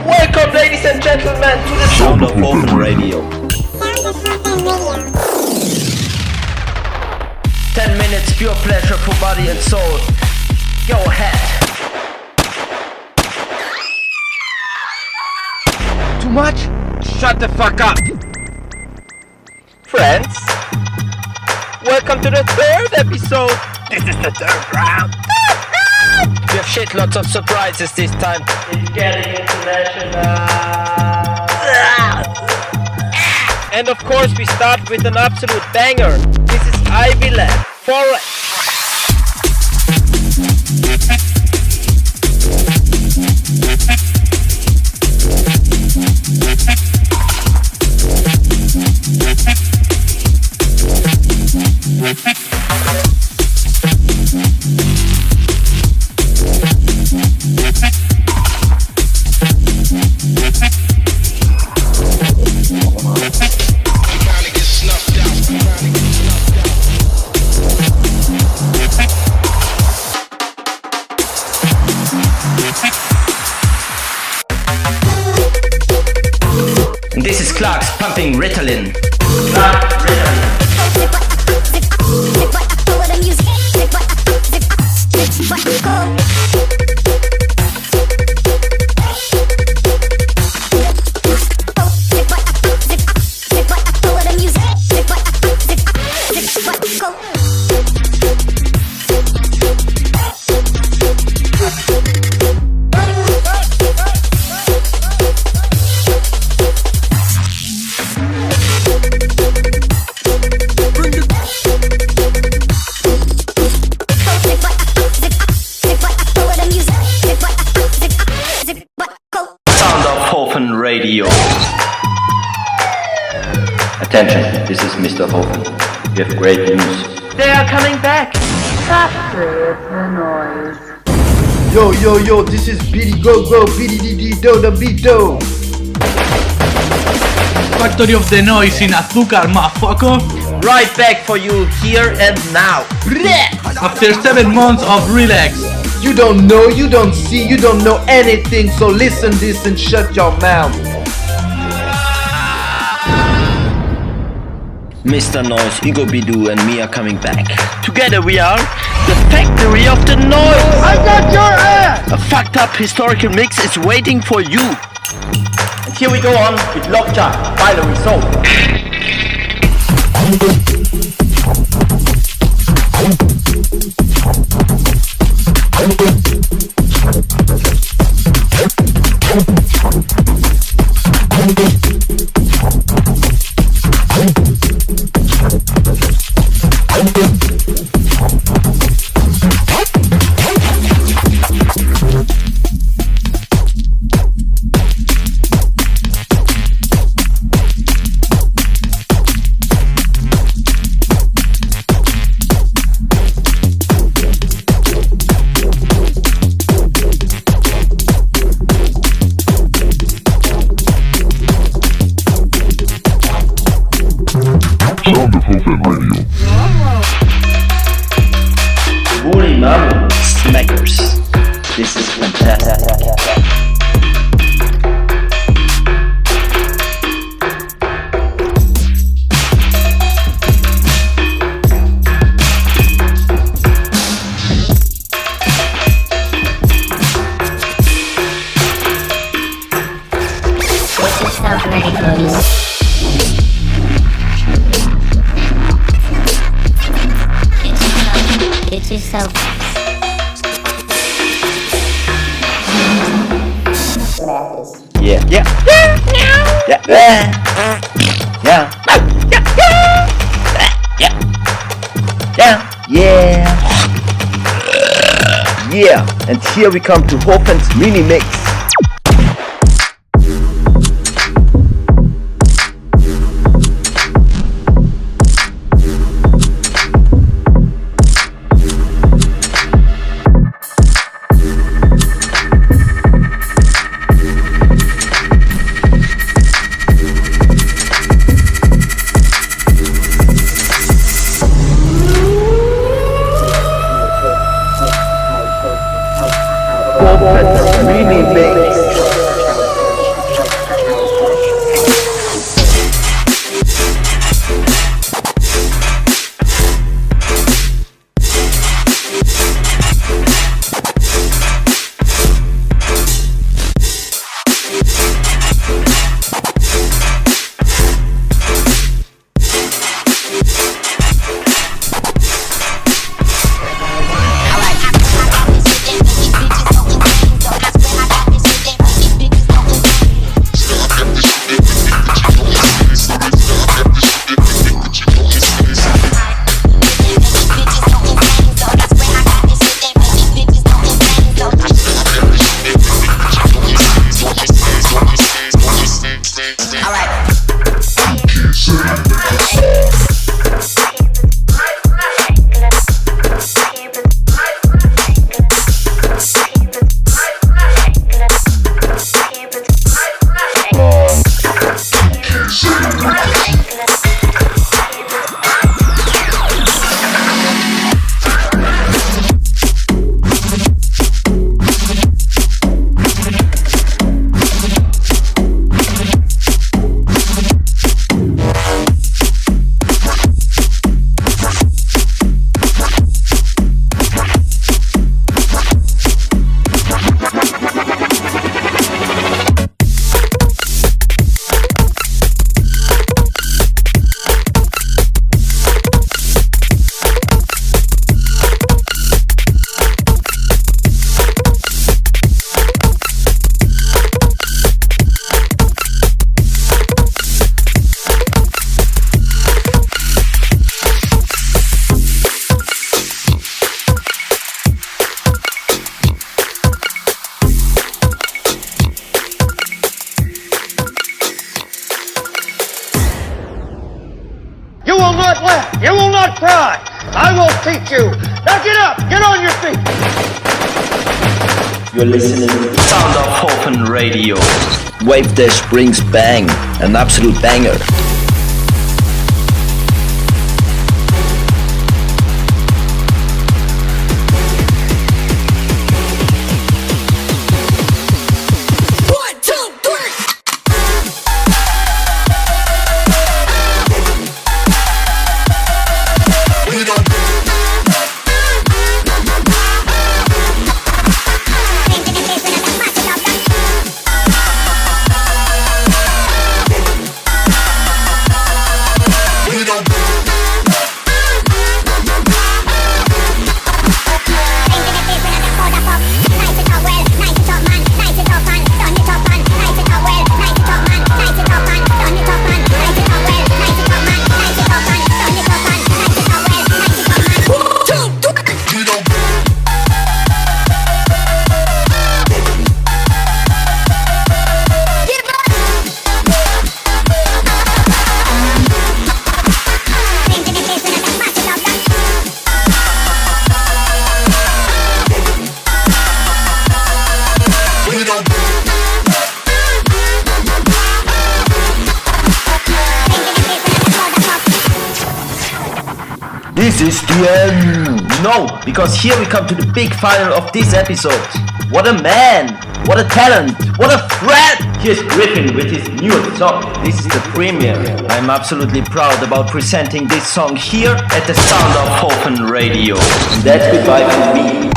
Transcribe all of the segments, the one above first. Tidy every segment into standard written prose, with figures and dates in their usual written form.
Welcome, ladies and gentlemen, to the Sound of Hofen Radio. 10 minutes pure pleasure for body and soul. Go ahead. Too much? Shut the fuck up. Friends, welcome to the third episode. This is the third round. We have shitloads of surprises this time. It's getting international. And of course we start with an absolute banger. This is Ivy Lab. Forward. This is Clark's pumping Ritalin. Clark Ritalin. Hofen Radio. Attention, this is Mr. Hofen. We have great news. They are coming back. After the noise. Yo, this is BD Go Go, BD Do the beat do. Factory of the Noise in Azúcar, motherfucker. Right back for you here and now. After 7 months of relax. You don't know, you don't see, you don't know anything, so listen this and shut your mouth. Mr. Noize, Ego Bidu and me are coming back. Together we are the factory of the noise. I got your ass! A fucked up historical mix is waiting for you. And here we go on with Lockja, Binary Soul. Sound of Hofen Radio. Holy mama, smackers. This is fantastic. Get yourself ready, please. Get yourself. Yeah. And here we come to Hofen's mini mix. Hofen's mini mix. You're listening to Sound of Hofen Radio. Wave Dash brings bang, an absolute banger. This is the end! No, because here we come to the big final of this episode. What a man! What a talent! What a friend! Here's Griffin with his newest song. This is the premiere. I'm absolutely proud about presenting this song here at the Sound of Hofen Radio. And that's goodbye from me.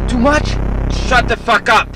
Too much? Shut the fuck up!